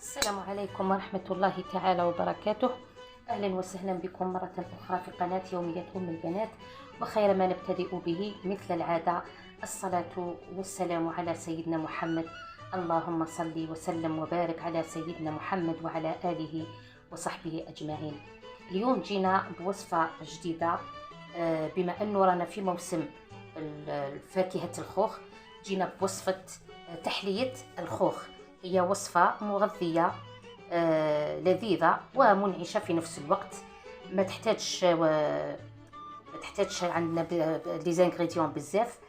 السلام عليكم ورحمة الله تعالى وبركاته. أهلا وسهلا بكم مرة أخرى في قناة يوميات أم البنات. وخير ما نبتدئ به مثل العادة الصلاة والسلام على سيدنا محمد. اللهم صل وسلم وبارك على سيدنا محمد وعلى آله وصحبه أجمعين. اليوم جينا بوصفة جديدة، بما أنه رانا في موسم فاكهة الخوخ، جينا بوصفة تحلية الخوخ. هي وصفة مغذية لذيذة ومنعشة في نفس الوقت. ما تحتاجش عندنا لي زانغريديون بزاف.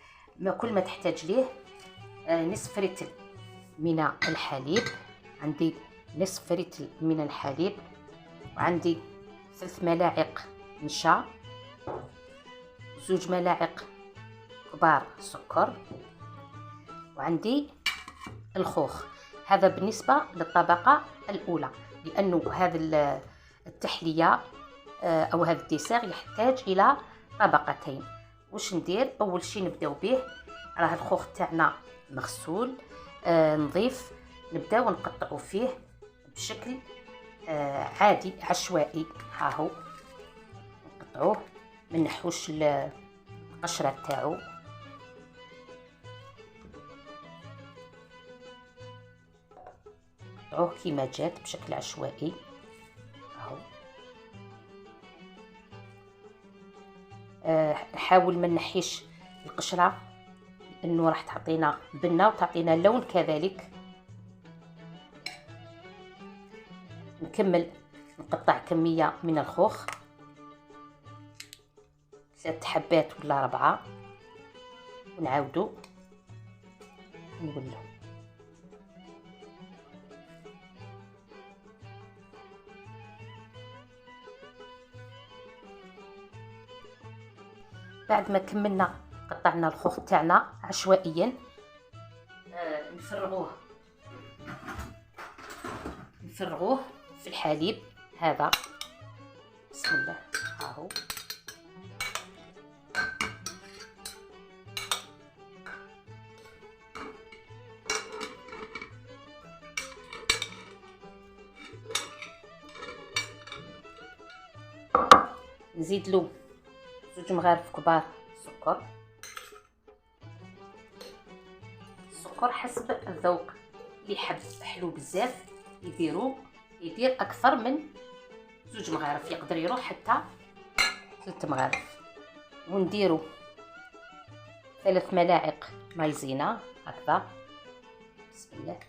كل ما تحتاج ليه نصف رتل من الحليب، عندي نصف رتل من الحليب، وعندي 3 ملاعق نشا، 2 ملاعق كبار سكر، وعندي الخوخ. هذا بالنسبة للطبقة الأولى، لأنه هذا التحلية أو هذا الديسير يحتاج إلى طبقتين. واش ندير؟ أول شيء نبداو به، راه الخوخ تاعنا مغسول نظيف، نبداو نقطعو فيه بشكل عادي عشوائي. هاهو نقطعوه، ما نحوش القشرة تاعو. نقطعوه كيما جات بشكل عشوائي. اهو نحاول ما نحيش القشرة، لانه راح تعطينا بنة وتعطينا لون كذلك. نكمل نقطع كمية من الخوخ، 3 حبات ولا 4، ونعاودو نولو. بعد ما كملنا قطعنا الخوخ تاعنا عشوائيا، نفرغوه في الحليب هذا. بسم الله. هاهو نزيد له 2 مغارف كبار سكر. السكر حسب الذوق، اللي حب حلو بزاف يدير اكثر من 2 مغارف، يقدر يروح حتى 3 مغارف. ونديرو 3 ملاعق مايزينا هكذا. بسم الله.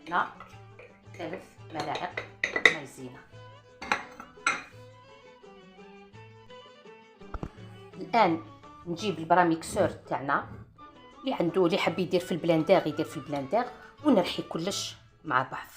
هنا 3 ملاعق مايزينا. الان نجيب البراميكسور تاعنا، اللي حاب يدير في البلاندير يدير في البلاندير، ونرحي كلش مع بعض.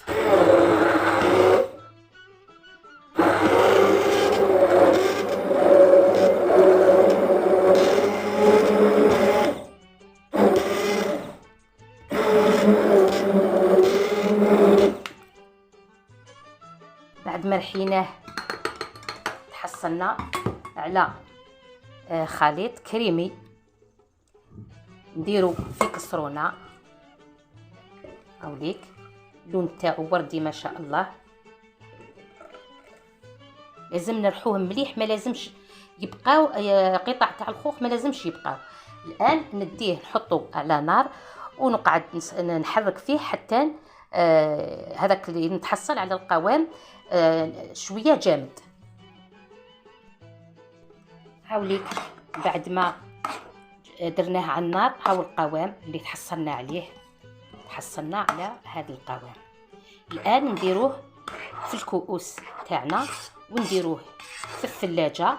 بعد ما رحيناه تحصلنا على خليط كريمي، نديرو في كسرونه. هاوليك اللون تاعو وردي ما شاء الله. لازم نرحوه مليح، ما لازمش يبقاو قطع تاع الخوخ، ما لازمش يبقاو. الان نديه نحطو على نار ونقعد نحرك فيه حتى هذاك اللي نتحصل على القوام شويه جامد. هاوليك بعد ما درناه على النار، هاو القوام اللي تحصلنا عليه، تحصلنا على هذا القوام. الان نديروه في الكؤوس تاعنا ونديروه في الثلاجة.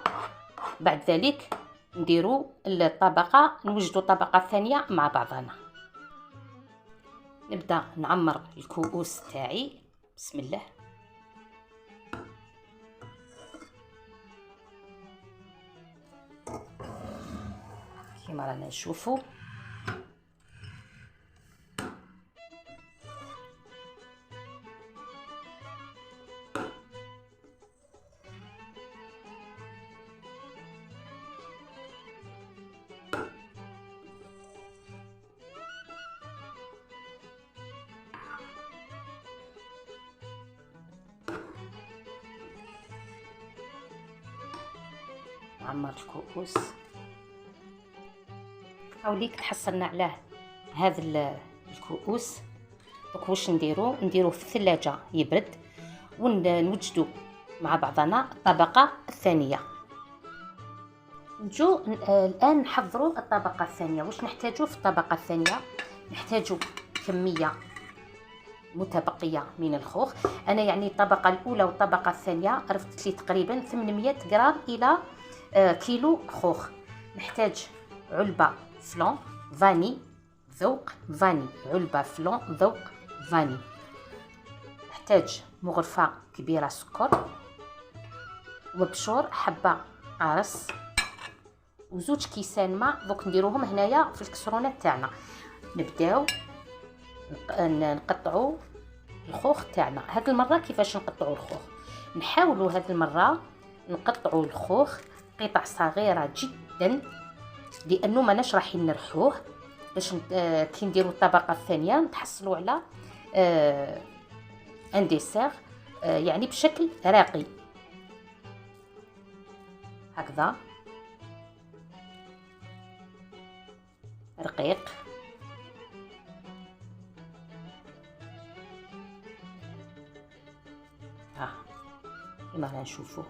بعد ذلك نديرو الطبقة، نوجدو طبقة ثانية مع بعضنا. نبدأ نعمر الكؤوس تاعي. بسم الله. كما رانا نشوفو معمر الكؤوس. هاوليك تحصلنا على هذا الكؤوس. دوك واش نديروه في الثلاجة يبرد، ونوجدو مع بعضنا الطبقة الثانية. نجو الآن نحضروا الطبقة الثانية. واش نحتاجو في الطبقة الثانية؟ نحتاجو كمية متبقية من الخوخ. أنا يعني الطبقة الأولى والطبقة الثانية رفدت لي تقريبا 800 غرام إلى كيلو خوخ. نحتاج علبة فلون فاني ذوق فاني، علبة فلون ذوق فاني. نحتاج مغرفة كبيرة سكر، ومبشور حبة قرص، وزوج كيسان ماء. دوك نديروهم هنايا في الكسرونه تاعنا. نبداو نقطعوا الخوخ تاعنا. هاد المره كيفاش نقطعوا الخوخ؟ نحاولوا هاد المره نقطعوا الخوخ قطع صغيره جدا، لانه ماناش رايحين نرحوه، باش كي نديروا الطبقه الثانيه نتحصلوا على ان ديسير يعني بشكل راقي هكذا رقيق. كما رانا نشوفوا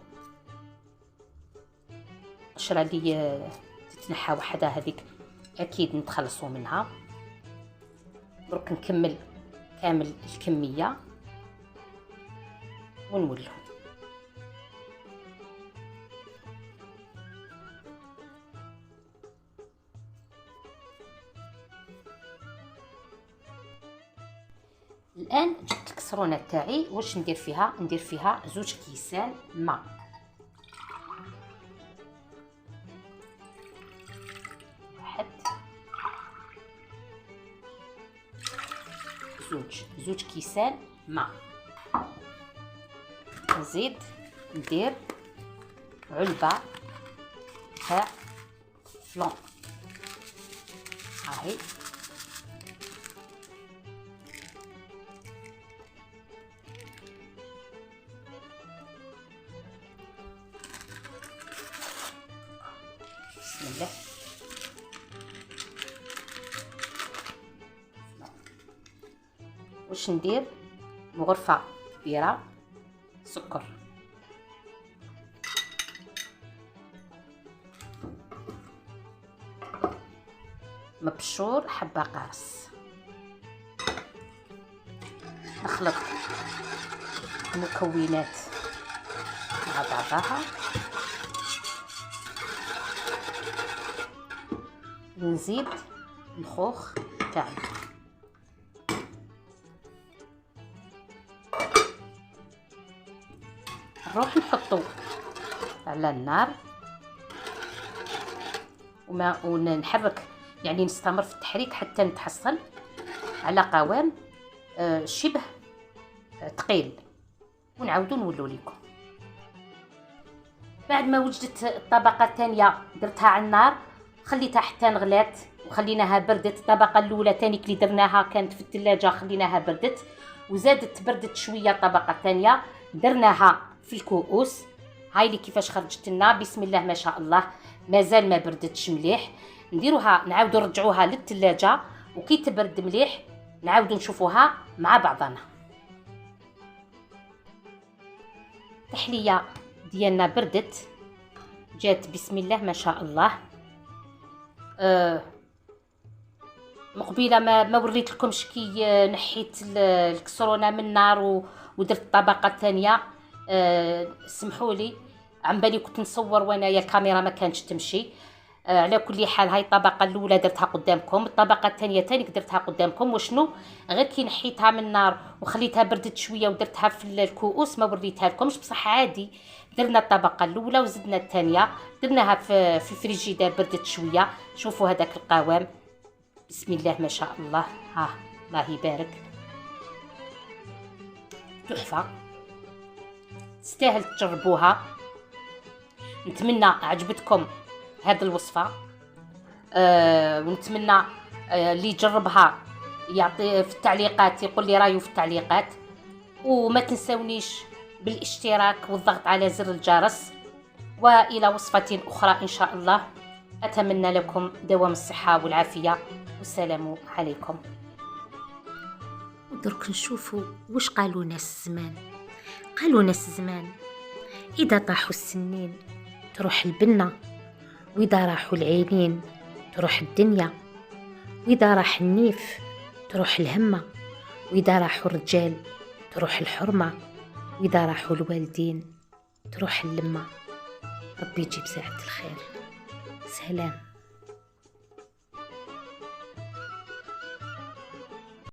القشره اللي تتنحى وحده هذيك اكيد نتخلصوا منها. درك نكمل كامل الكميه ونولو. الان جبت الكسرونه تاعي. واش ندير فيها؟ ندير فيها زوج كيسان ماء. واحد، زوج كيسان ماء. نزيد ندير علبه تاع فلون. هاهي بسم الله. واش ندير؟ مغرفة كبيرة سكر، مبشور حبة قرص. نخلط المكونات مع بعضها. نزيد الخوخ تاعنا. نروح نحطو على النار ونحرك، يعني نستمر في التحريك حتى نتحصل على قوام شبه ثقيل، ونعاودو نولو لكم. بعد ما وجدت الطبقه الثانيه درتها على النار، خليتها حتى نغلات وخليناها بردت. الطبقه الاولى تاني اللي درناها كانت في الثلاجه، خليناها بردت وزادت بردت شويه. الطبقه الثانيه درناها في الكؤوس. هاي اللي كيفاش خرجت لنا، بسم الله ما شاء الله. مازال ما بردتش مليح. نديروها نعاودو نرجعوها للثلاجه، وكي تبرد مليح نعاودو نشوفوها مع بعضنا. التحليه ديالنا بردت، جات بسم الله ما شاء الله. مقبله ما وريت لكمش كي نحيت الكسرونه من النار ودرت الطبقه الثانيه. سمحوا لي، عن بالي كنت نصور وانايا الكاميرا ما كانتش تمشي. على كل حال هاي الطبقه الاولى درتها قدامكم، الطبقه الثانيه تاني درتها قدامكم. وشنو غير كي نحيتها من النار وخليتها بردت شويه ودرتها في الكؤوس ما وريتها لكمش، بصح عادي. درنا الطبقه الاولى وزدنا الثانيه، درناها في الفريجيدير بردت شويه. شوفوا هذاك القوام بسم الله ما شاء الله. ها الله يبارك، تحفه، تستاهل تجربوها. نتمنى عجبتكم هذه الوصفه. ونتمنى اللي يجربها يعطي في التعليقات، يقول لي رايه في التعليقات. وما تنسونيش بالاشتراك والضغط على زر الجرس، وإلى وصفة أخرى إن شاء الله. أتمنى لكم دوام الصحة والعافية، والسلام عليكم. ودرك نشوفوا واش قالوا ناس زمان. قالوا ناس زمان إذا طاحوا السنين تروح البنة، وإذا راحوا العينين تروح الدنيا، وإذا راح النيف تروح الهمة، وإذا راحوا الرجال تروح الحرمة، وإذا راحوا الوالدين تروح اللمة. ربي يجيب ساعة الخير. سلام.